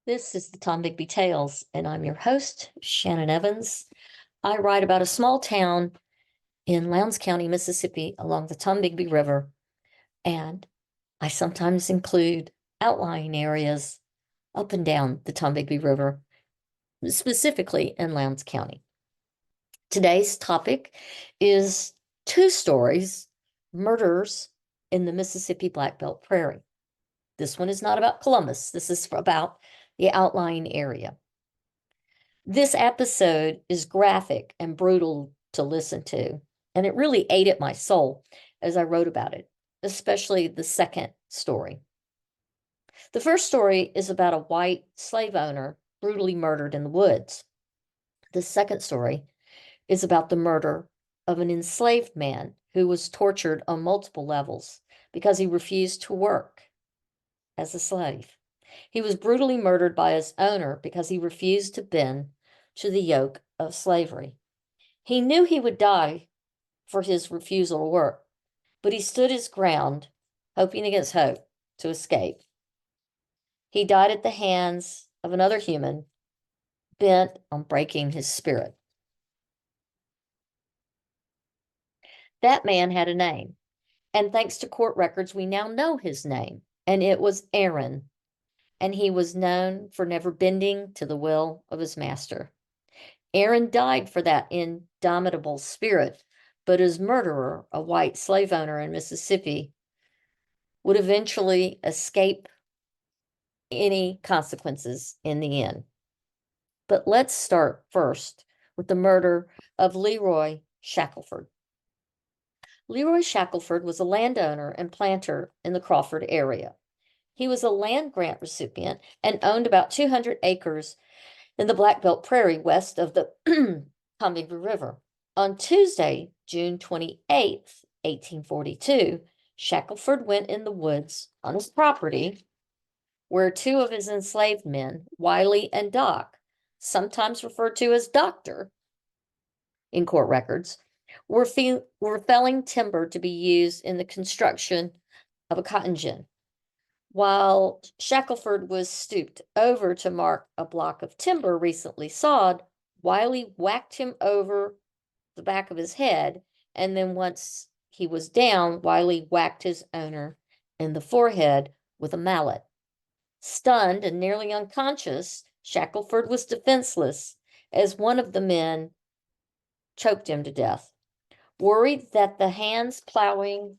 This is the Tombigbee Tales, and I'm your host, Shannon Evans. I write about a small town in Lowndes County, Mississippi, along the Tombigbee River, and I sometimes include outlying areas up and down the Tombigbee River, specifically in Lowndes County. Today's topic is two stories, murders in the Mississippi Black Belt Prairie. This one is not about Columbus. This is about the outlying area. This episode is graphic and brutal to listen to, and it really ate at my soul as I wrote about it, especially the second story. The first story is about a white slave owner brutally murdered in the woods. The second story is about the murder of an enslaved man who was tortured on multiple levels because he refused to work as a slave. He was brutally murdered by his owner because he refused to bend to the yoke of slavery. He knew he would die for his refusal to work, but he stood his ground, hoping against hope to escape. He died at the hands of another human, bent on breaking his spirit. That man had a name, and thanks to court records, we now know his name, and it was Aaron, and he was known for never bending to the will of his master. Aaron died for that indomitable spirit, but his murderer, a white slave owner in Mississippi, would eventually escape any consequences in the end. But let's start first with the murder of Leroy Shackelford. Leroy Shackelford was a landowner and planter in the Crawford area. He was a land grant recipient and owned about 200 acres in the Black Belt Prairie west of the Tombigbee River. On Tuesday, June 28th, 1842, Shackelford went in the woods on his property where two of his enslaved men, Wiley and Dock, sometimes referred to as Doctor in court records, were felling timber to be used in the construction of a cotton gin. While Shackelford was stooped over to mark a block of timber recently sawed, Wiley whacked him over the back of his head, and then once he was down, Wiley whacked his owner in the forehead with a mallet. Stunned and nearly unconscious, Shackelford was defenseless as one of the men choked him to death. Worried that the hands plowing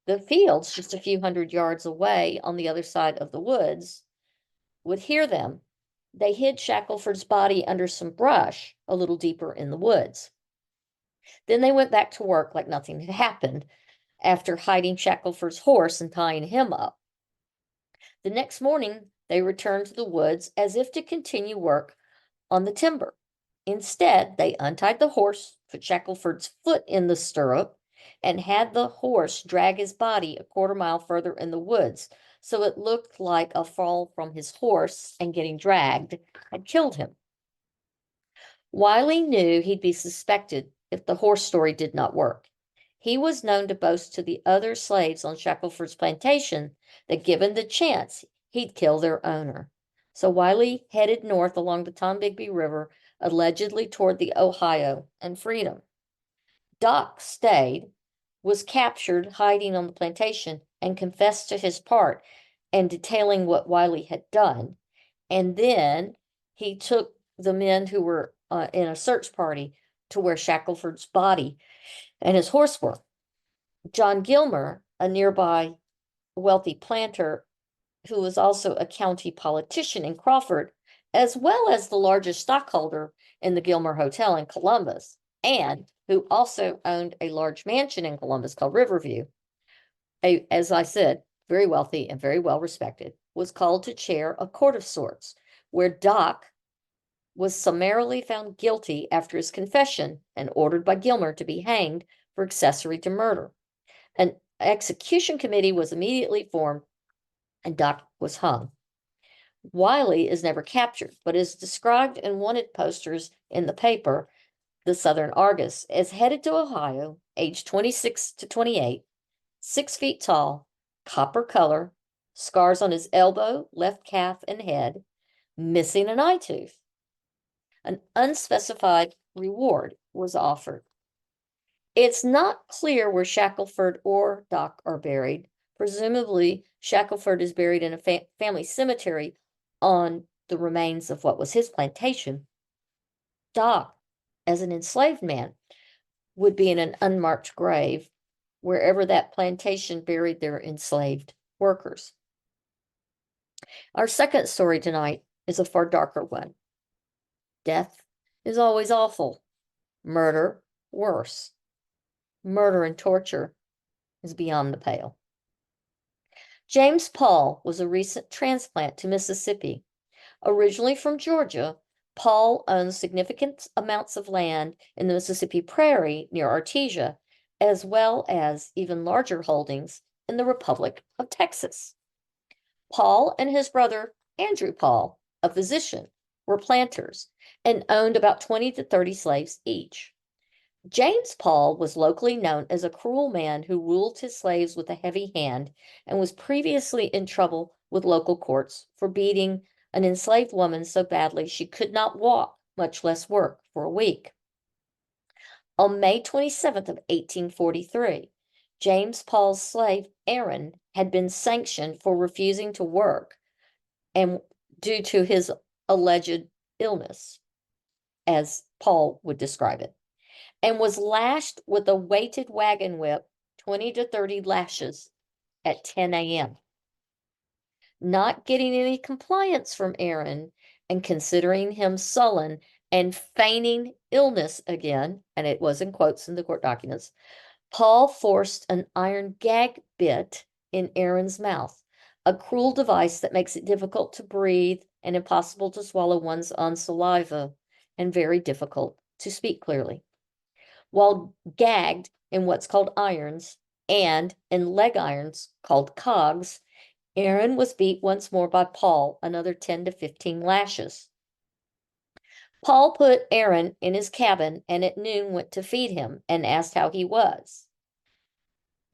the fields just a few hundred yards away on the other side of the woods would hear them, they hid Shackelford's body under some brush a little deeper in the woods. Then they went back to work like nothing had happened after hiding Shackelford's horse and tying him up. The next morning, they returned to the woods as if to continue work on the timber. Instead, they untied the horse, put Shackelford's foot in the stirrup, and had the horse drag his body a quarter-mile further in the woods, so it looked like a fall from his horse and getting dragged had killed him. Wiley knew he'd be suspected if the horse story did not work. He was known to boast to the other slaves on Shackelford's plantation that given the chance, he'd kill their owner. So Wiley headed north along the Tombigbee River, allegedly toward the Ohio and freedom. Doc stayed, was captured hiding on the plantation, and confessed to his part and detailing what Wiley had done. And then he took the men who were in a search party to where Shackelford's body and his horse were. John Gilmer, a nearby wealthy planter who was also a county politician in Crawford, as well as the largest stockholder in the Gilmer Hotel in Columbus, and who also owned a large mansion in Columbus called Riverview, as I said, very wealthy and very well respected, was called to chair a court of sorts, where Doc was summarily found guilty after his confession and ordered by Gilmer to be hanged for accessory to murder. An execution committee was immediately formed, and Doc was hung. Wiley is never captured, but is described in wanted posters in the paper, the Southern Argus, as headed to Ohio, age 26 to 28, 6 feet tall, copper color, scars on his elbow, left calf, and head, missing an eye tooth. An unspecified reward was offered. It's not clear where Shackelford or Dock are buried. Presumably, Shackelford is buried in a family cemetery on the remains of what was his plantation. Dock, as an enslaved man, would be in an unmarked grave wherever that plantation buried their enslaved workers. Our second story tonight is a far darker one. Death is always awful. Murder, worse. Murder and torture is beyond the pale. James Paul was a recent transplant to Mississippi. Originally from Georgia, Paul owns significant amounts of land in the Mississippi Prairie near Artesia, as well as even larger holdings in the Republic of Texas. Paul and his brother, Andrew Paul, a physician, were planters and owned about 20 to 30 slaves each. James Paul was locally known as a cruel man who ruled his slaves with a heavy hand and was previously in trouble with local courts for beating an enslaved woman so badly she could not walk, much less work, for a week. On May 27th of 1843, James Paul's slave, Aaron, had been sanctioned for refusing to work and due to his alleged illness, as Paul would describe it, and was lashed with a weighted wagon whip, 20 to 30 lashes, at 10 a.m. Not getting any compliance from Aaron and considering him sullen and feigning illness again, and it was in quotes in the court documents, Paul forced an iron gag bit in Aaron's mouth, a cruel device that makes it difficult to breathe and impossible to swallow one's own saliva, and very difficult to speak clearly. While gagged in what's called irons and in leg irons called cogs, Aaron was beat once more by Paul, another 10 to 15 lashes. Paul put Aaron in his cabin and at noon went to feed him and asked how he was.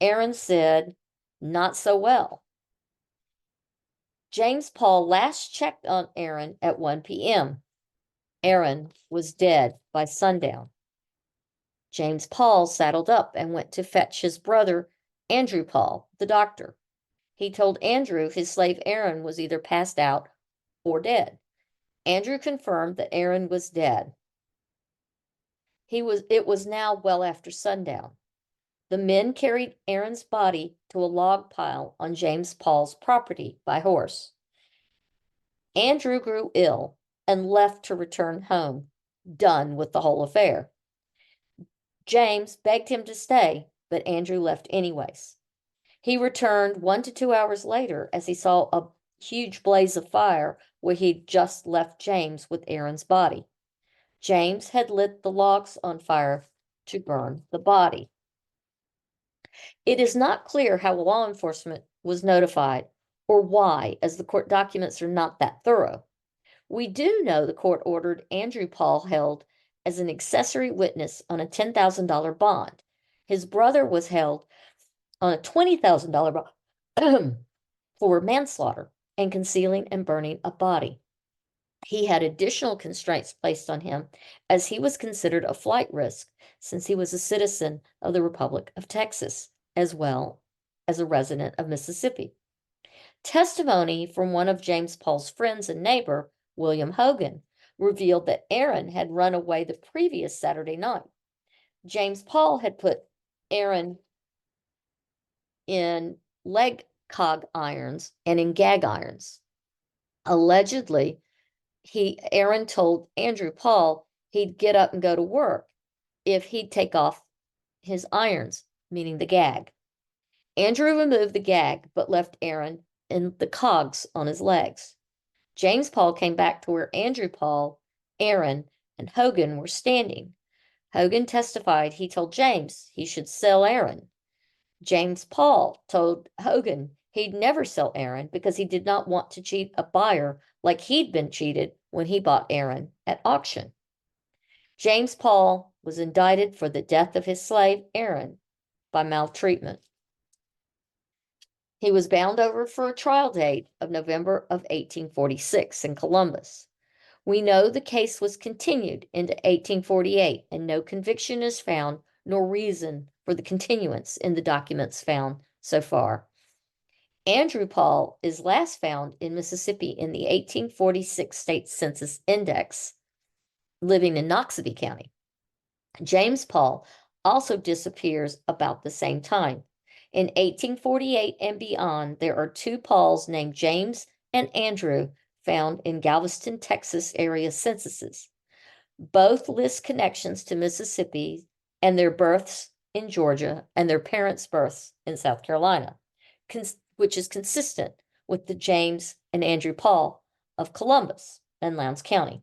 Aaron said, "Not so well." James Paul last checked on Aaron at 1 p.m. Aaron was dead by sundown. James Paul saddled up and went to fetch his brother, Andrew Paul, the doctor. He told Andrew his slave Aaron was either passed out or dead. Andrew confirmed that Aaron was dead. It was now well after sundown. The men carried Aaron's body to a log pile on James Paul's property by horse. Andrew grew ill and left to return home, done with the whole affair. James begged him to stay, but Andrew left anyways. He returned 1 to 2 hours later as he saw a huge blaze of fire where he'd just left James with Aaron's body. James had lit the logs on fire to burn the body. It is not clear how law enforcement was notified or why, as the court documents are not that thorough. We do know the court ordered Andrew Paul held as an accessory witness on a $10,000 bond. His brother was held on a $20,000 bond for manslaughter and concealing and burning a body. He had additional constraints placed on him as he was considered a flight risk since he was a citizen of the Republic of Texas as well as a resident of Mississippi. Testimony from one of James Paul's friends and neighbor, William Hogan, revealed that Aaron had run away the previous Saturday night. James Paul had put Aaron in leg cog irons and in gag irons. Allegedly, Aaron told Andrew Paul he'd get up and go to work if he'd take off his irons, meaning the gag. Andrew removed the gag, but left Aaron in the cogs on his legs. James Paul came back to where Andrew Paul, Aaron, and Hogan were standing. Hogan testified he told James he should sell Aaron. James Paul told Hogan he'd never sell Aaron because he did not want to cheat a buyer like he'd been cheated when he bought Aaron at auction. James Paul was indicted for the death of his slave, Aaron, by maltreatment. He was bound over for a trial date of November of 1846 in Columbus. We know the case was continued into 1848, and no conviction is found nor reason for the continuance in the documents found so far. Andrew Paul is last found in Mississippi in the 1846 State Census Index, living in Noxubee County. James Paul also disappears about the same time. In 1848 and beyond, there are two Pauls named James and Andrew found in Galveston, Texas area censuses. Both list connections to Mississippi and their births in Georgia and their parents' births in South Carolina, which is consistent with the James and Andrew Paul of Columbus and Lowndes County.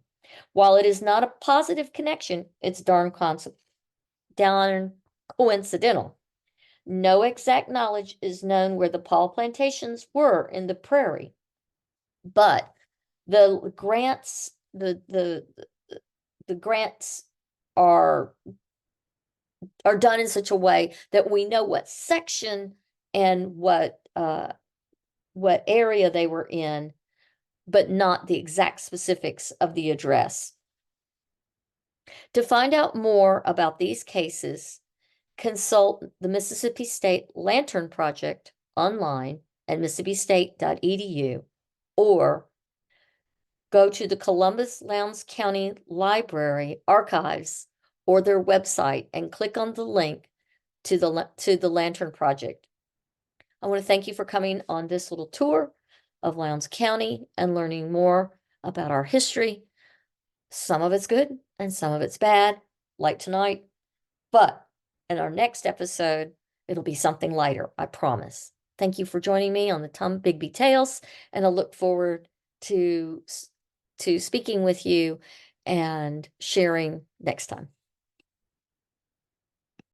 While it is not a positive connection, it's darn coincidental. No exact knowledge is known where the Paul plantations were in the Prairie, but the grants are done in such a way that we know what section and what area they were in, but not the exact specifics of the address. To find out more about these cases, consult the Mississippi State Lantern Project online at mississippistate.edu or go to the Columbus Lowndes County Library archives or their website and click on the link to the Lantern Project. I want to thank you for coming on this little tour of Lowndes County and learning more about our history. Some of it's good and some of it's bad, like tonight. But in our next episode, it'll be something lighter, I promise. Thank you for joining me on the Tombigbee Tales, and I look forward to speaking with you and sharing next time.